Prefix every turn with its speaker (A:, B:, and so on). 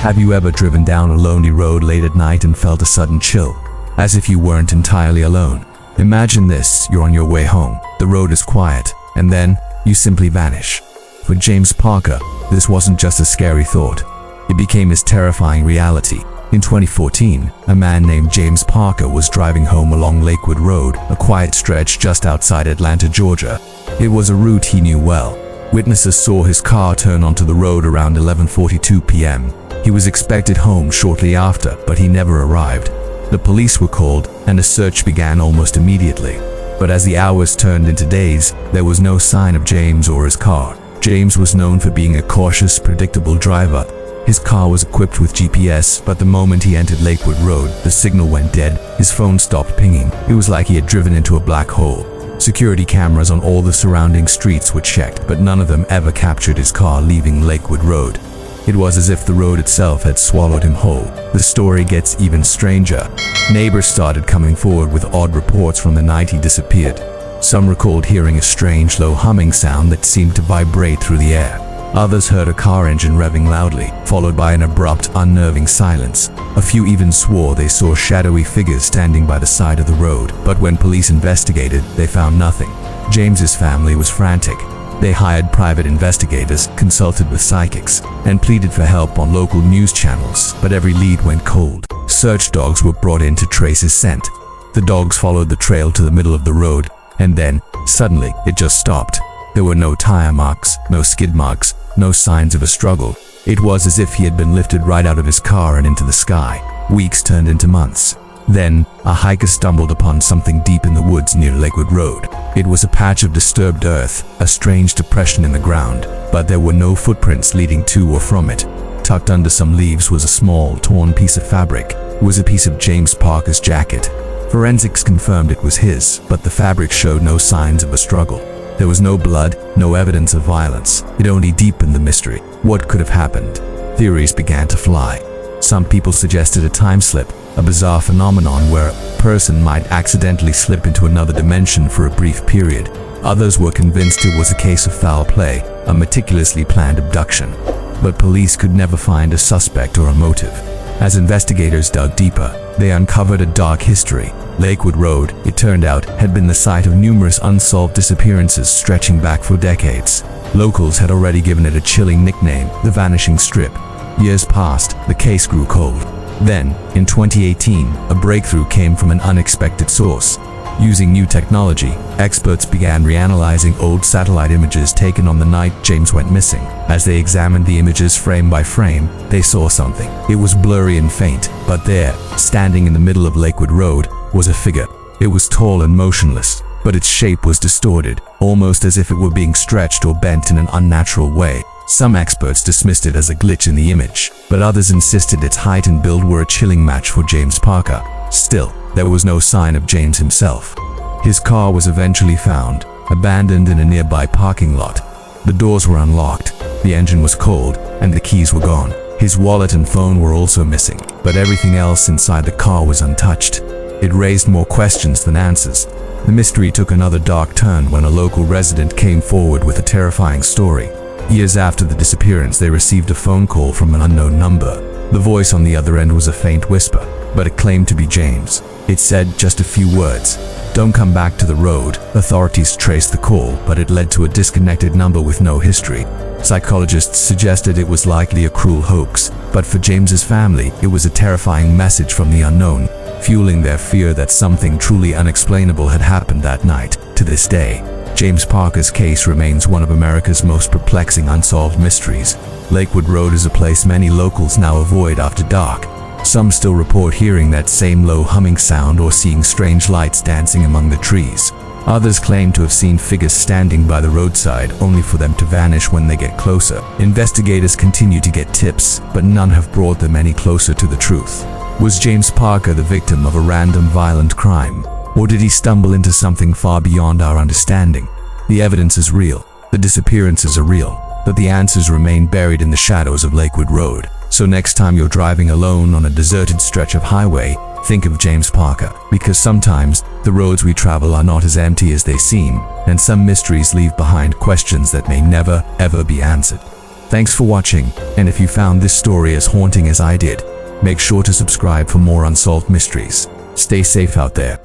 A: Have you ever driven down a lonely road late at night and felt a sudden chill, as if you weren't entirely alone? Imagine this: you're on your way home, the road is quiet, and then you simply vanish. For James Parker, this wasn't just a scary thought. It became his terrifying reality. In 2014, a man named James Parker was driving home along Lakewood Road, a quiet stretch just outside Atlanta, Georgia. It was a route he knew well. Witnesses saw his car turn onto the road around 11:42 p.m. He was expected home shortly after, but he never arrived. The police were called, and a search began almost immediately. But as the hours turned into days, there was no sign of James or his car. James was known for being a cautious, predictable driver. His car was equipped with GPS, but the moment he entered Lakewood Road, the signal went dead. His phone stopped pinging. It was like he had driven into a black hole. Security cameras on all the surrounding streets were checked, but none of them ever captured his car leaving Lakewood Road. It was as if the road itself had swallowed him whole. The story gets even stranger. Neighbors started coming forward with odd reports from the night he disappeared. Some recalled hearing a strange, low humming sound that seemed to vibrate through the air. Others heard a car engine revving loudly, followed by an abrupt, unnerving silence. A few even swore they saw shadowy figures standing by the side of the road, but when police investigated, they found nothing. James's family was frantic. They hired private investigators, consulted with psychics, and pleaded for help on local news channels, but every lead went cold. Search dogs were brought in to trace his scent. The dogs followed the trail to the middle of the road, and then, suddenly, it just stopped. There were no tire marks, no skid marks, no signs of a struggle. It was as if he had been lifted right out of his car and into the sky. Weeks turned into months. Then, a hiker stumbled upon something deep in the woods near Lakewood Road. It was a patch of disturbed earth, a strange depression in the ground, but there were no footprints leading to or from it. Tucked under some leaves was a small, torn piece of fabric. It was a piece of James Parker's jacket. Forensics confirmed it was his, but the fabric showed no signs of a struggle. There was no blood, no evidence of violence. It only deepened the mystery. What could have happened? Theories began to fly. Some people suggested a time slip, a bizarre phenomenon where a person might accidentally slip into another dimension for a brief period. Others were convinced it was a case of foul play, a meticulously planned abduction. But police could never find a suspect or a motive. As investigators dug deeper, they uncovered a dark history. Lakewood Road, it turned out, had been the site of numerous unsolved disappearances stretching back for decades. Locals had already given it a chilling nickname, the Vanishing Strip. Years passed, the case grew cold. Then, in 2018, a breakthrough came from an unexpected source. Using new technology, experts began reanalyzing old satellite images taken on the night James went missing. As they examined the images frame by frame, they saw something. It was blurry and faint, but there, standing in the middle of Lakewood Road, was a figure. It was tall and motionless, but its shape was distorted, almost as if it were being stretched or bent in an unnatural way. Some experts dismissed it as a glitch in the image, but others insisted its height and build were a chilling match for James Parker. Still, there was no sign of James himself. His car was eventually found, abandoned in a nearby parking lot. The doors were unlocked, the engine was cold, and the keys were gone. His wallet and phone were also missing, but everything else inside the car was untouched. It raised more questions than answers. The mystery took another dark turn when a local resident came forward with a terrifying story. Years after the disappearance, they received a phone call from an unknown number. The voice on the other end was a faint whisper, but it claimed to be James. It said just a few words: "Don't come back to the road." Authorities traced the call, but it led to a disconnected number with no history. Psychologists suggested it was likely a cruel hoax, but for James's family, it was a terrifying message from the unknown, fueling their fear that something truly unexplainable had happened that night. To this day, James Parker's case remains one of America's most perplexing unsolved mysteries. Lakewood Road is a place many locals now avoid after dark. Some still report hearing that same low humming sound or seeing strange lights dancing among the trees. Others claim to have seen figures standing by the roadside only for them to vanish when they get closer. Investigators continue to get tips, but none have brought them any closer to the truth. Was James Parker the victim of a random violent crime? Or did he stumble into something far beyond our understanding? The evidence is real, the disappearances are real, but the answers remain buried in the shadows of Lakewood Road. So next time you're driving alone on a deserted stretch of highway, think of James Parker, because sometimes the roads we travel are not as empty as they seem, and some mysteries leave behind questions that may never, ever be answered. Thanks for watching, and if you found this story as haunting as I did, make sure to subscribe for more unsolved mysteries. Stay safe out there.